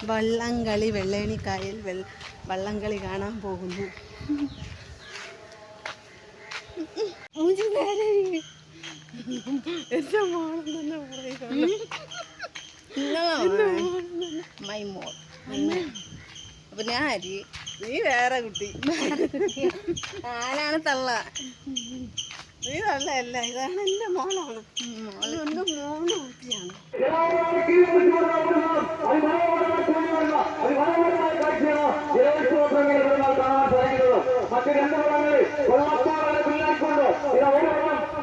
വള്ളംകളി വെള്ളേണിക്കായൽ വള്ളംകളി കാണാൻ പോകുന്നു. അപ്പൊ ഞാൻ അരി, നീ വേറെ കുട്ടി, ഞാനാണ് തള്ള. നീ തള്ളയല്ല, ഇതാണ് എന്റെ മോളാണ്. എന്റെ മോള് കുട്ടിയാണ്. മറ്റു രണ്ട് വള്ളങ്ങളിൽ വെള്ളത്തോടെ പിന്നാക്കൊണ്ട്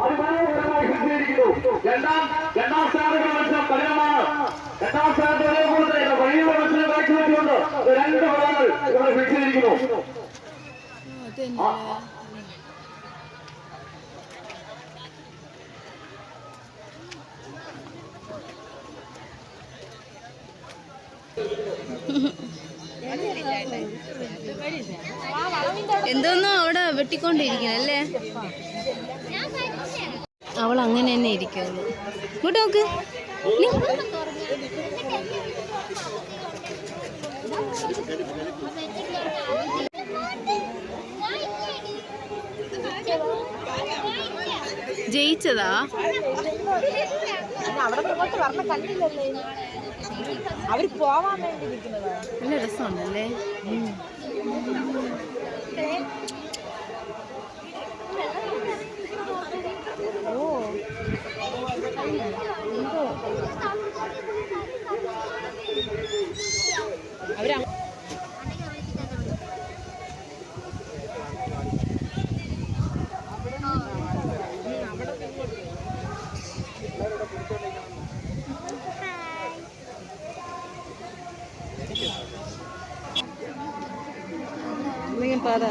അതിമനോഹരമായി സജ്ജീകരിക്കുന്നു. രണ്ടാം സ്ഥാനത്തെ മത്സരം കഠിനമാണ്. രണ്ടാം സ്ഥാനത്ത് ഒരേപോലെ വഴിയുടെ മത്സരം കാഴ്ചവെച്ചുകൊണ്ട് രണ്ട് വള്ളങ്ങൾ ഇവിടെ പിടിച്ചിരിക്കുന്നു. എന്തോന്നോ അവിടെ വെട്ടിക്കൊണ്ടിരിക്കണല്ലേ. അവൾ അങ്ങനെ തന്നെ ഇരിക്കുന്നു. ഇങ്ങോട്ട് നോക്ക്. ജയിച്ചതാ? അവര് പോവാൻ വേണ്ടി നിൽക്കുന്നതാ. നല്ല രസമുണ്ടല്ലേ. അവര് പറ.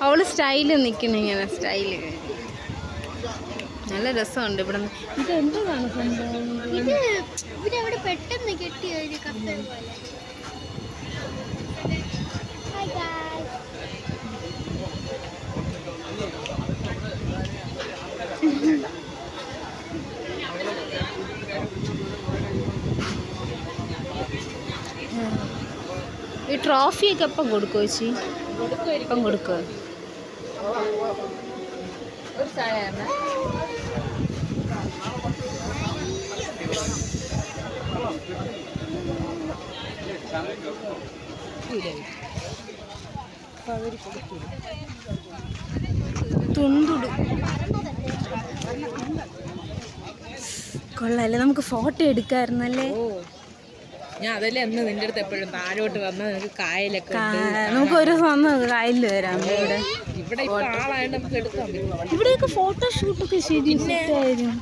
അവള് സ്റ്റൈല് നിൽക്കുന്ന ഇങ്ങനെ സ്റ്റൈല്. നല്ല രസമുണ്ട് ഇവിടെ. ഇത് എന്താണ് സംഭവം? ഇവരവിടെ പെട്ടെന്ന് കെട്ടിയ ഒരു കപ്പ പോലെ. ഈ ട്രോഫിയൊക്കെ എപ്പം കൊടുക്കുമോ ചേച്ചി? ഇപ്പം കൊടുക്കുക. ഒരു ചായയാണ്. തുണ്ടുടും കൊള്ളാല്ലേ. നമുക്ക് ഫോട്ടോ എടുക്കാമായിരുന്നല്ലേ. ഞാൻ അതല്ലേ അന്ന് നിന്റെ അടുത്ത് എപ്പോഴും താഴോട്ട് വന്നാൽ നിനക്ക് കായലൊക്കെ നമുക്ക് ഒരു വന്ന് കായലിൽ വരാം. ഇവിടെ ആളായത് നമുക്ക് എടുക്കാൻ പറ്റും. ഇവിടെയൊക്കെ ഫോട്ടോഷൂട്ടൊക്കെ ശരി സെറ്റായിരുന്നു.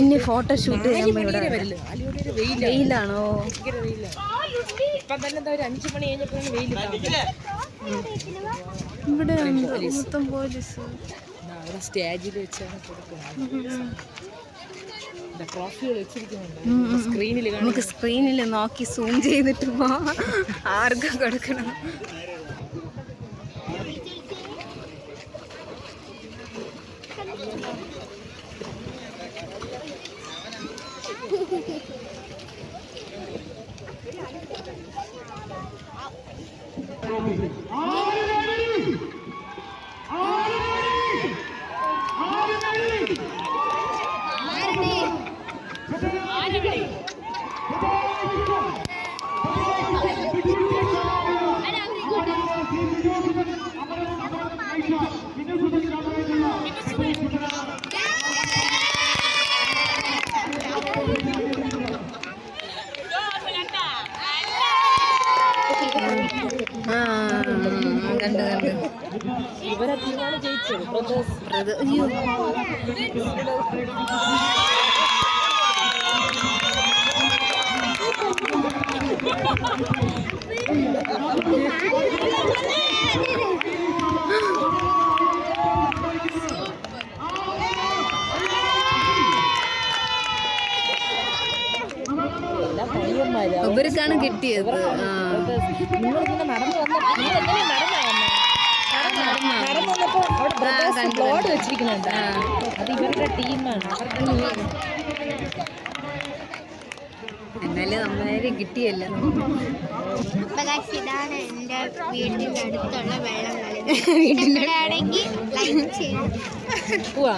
ഇനി ഫോട്ടോഷൂട്ട് വെയിലാണോ? ഇപ്പം തന്നെ എന്താ ഒരു 5 മണി കഴിഞ്ഞപ്പോഴാണ് വെയിൽ. ഇവിടെ മൊത്തം പോലീസ് അവിടെ സ്റ്റേജിൽ വെച്ചാണ് കൊടുക്കുന്നത്. ട്രോഫികൾ വെച്ചിരിക്കുന്നുണ്ട് സ്ക്രീനിൽ. നമുക്ക് സ്ക്രീനിൽ നോക്കി സൂം ചെയ്തിട്ട് ആർക്കും കൊടുക്കണം. കണ്ടു ഇവരെ ടീമാണ് ജയിച്ചത് ഇവർക്കാണ് കിട്ടിയത്. നിങ്ങളിങ്ങനെ നടന്നു വന്നപ്പോ അവിടെ ബോർഡ് വെച്ചിരിക്കുന്നുണ്ട്. അത് ഇവരുടെ ടീമാണ്. എന്നാലും നമ്മളെ കിട്ടിയല്ലോ. ഇതാണ് എൻ്റെ വീടിൻ്റെ അടുത്തുള്ള വെള്ളം കളി. വീട്ടിൻ്റെ ആണെങ്കിൽ ലൈക്ക് ചെയ്യും. പോവാ